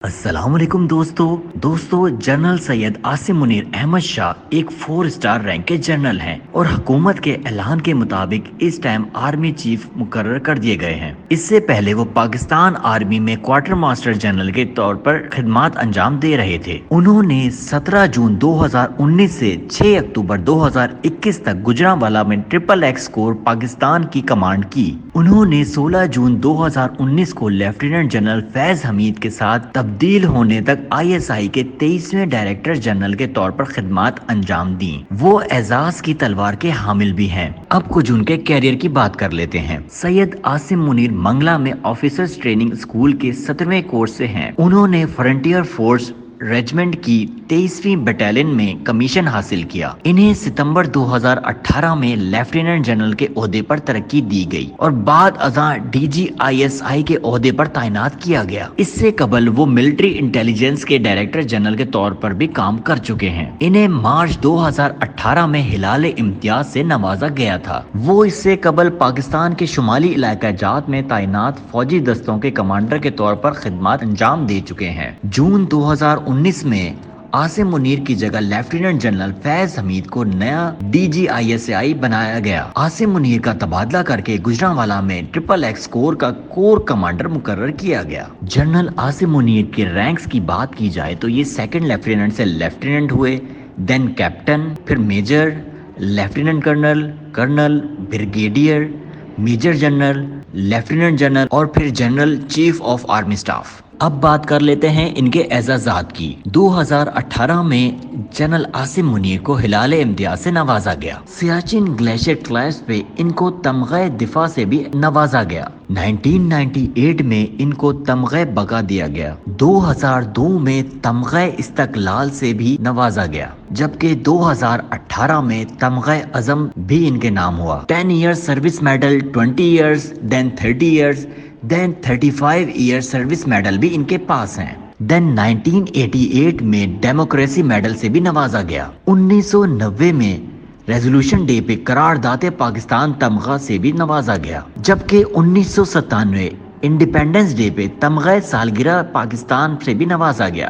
السلام علیکم دوستو جنرل سید عاصم منیر احمد شاہ ایک 4 اسٹار رینک کے جنرل ہیں اور حکومت کے اعلان کے مطابق اس ٹائم آرمی چیف مقرر کر دیے گئے ہیں۔ اس سے پہلے وہ پاکستان آرمی میں کوارٹر ماسٹر جنرل کے طور پر خدمات انجام دے رہے تھے۔ انہوں نے 17 جون 2019 سے 6 اکتوبر 2021 تک گجرانوالہ میں ٹرپل ایکس کور پاکستان کی کمانڈ کی۔ انہوں نے 16 جون 2019 کو لیفٹیننٹ جنرل فیض حمید کے ساتھ تبدیل ہونے تک ISI کے 23ویں ڈائریکٹر جنرل کے طور پر خدمات انجام دیں۔ وہ اعزاز کی تلوار کے حامل بھی ہیں۔ اب کچھ ان کے کیریئر کی بات کر لیتے ہیں۔ سید عاصم منیر منگلا میں آفیسرز ٹریننگ اسکول کے 17ویں کورس سے ہیں۔ انہوں نے فرنٹیئر فورس ریجمنٹ کی 23ویں بٹالین میں کمیشن حاصل کیا۔ انہیں ستمبر 2018 میں لیفٹیننٹ جنرل کے عہدے پر ترقی دی گئی اور بعد ازاں DGISI کے عہدے پر تعینات کیا گیا۔ اس سے قبل وہ ملٹری انٹیلیجنس کے ڈائریکٹر جنرل کے طور پر بھی کام کر چکے ہیں۔ انہیں مارچ 2018 میں ہلال امتیاز سے نوازا گیا تھا۔ وہ اس سے قبل پاکستان کے شمالی علاقہ جات میں تعینات فوجی دستوں کے کمانڈر کے طور پر خدمات انجام دے چکے ہیں۔ جون 2019 میں عاصم منیر کی جگہ لیفٹیننٹ جنرل فیض حمید کو نیا DGISI بنایا گیا۔ عاصم منیر کا تبادلہ کر کے گجرانوالہ میں ٹرپل ایکس کور کا کور کمانڈر مقرر کیا گیا۔ جنرل عاصم منیر کے رینکس کی بات کی جائے تو یہ سیکنڈ لیفٹیننٹ سے لیفٹیننٹ ہوئے، دین کیپٹن، پھر major, lieutenant colonel, colonel, brigadier, major general, lieutenant general اور پھر general chief of army staff. اب بات کر لیتے ہیں ان کے اعزازات کی۔ 2018 میں جنرل عاصم منیر کو ہلال امتیاز سے نوازا گیا۔ سیاچن گلیشیئر کلیش پہ ان کو تمغہ دفاع سے بھی نوازا گیا۔ 1998 میں ان کو تمغہ بقا دیا گیا۔ 2002 میں تمغہ استقلال سے بھی نوازا گیا، جبکہ 2018 میں تمغہ عظم بھی ان کے نام ہوا۔ 10 ایئر سروس میڈل، 20 ایئرز، دین 30 ایئرز، دین 35 ایئر سروس میڈل بھی ان کے پاس ہیں۔ دین 1988 میں ڈیموکریسی میڈل سے بھی نوازا گیا۔ 1990 میں ریزولوشن ڈے پہ قرارداد پاکستان تمغہ سے بھی نوازا گیا، جبکہ 1997 انڈیپینڈنس ڈے پہ تمغہ سالگرہ پاکستان سے بھی نوازا گیا۔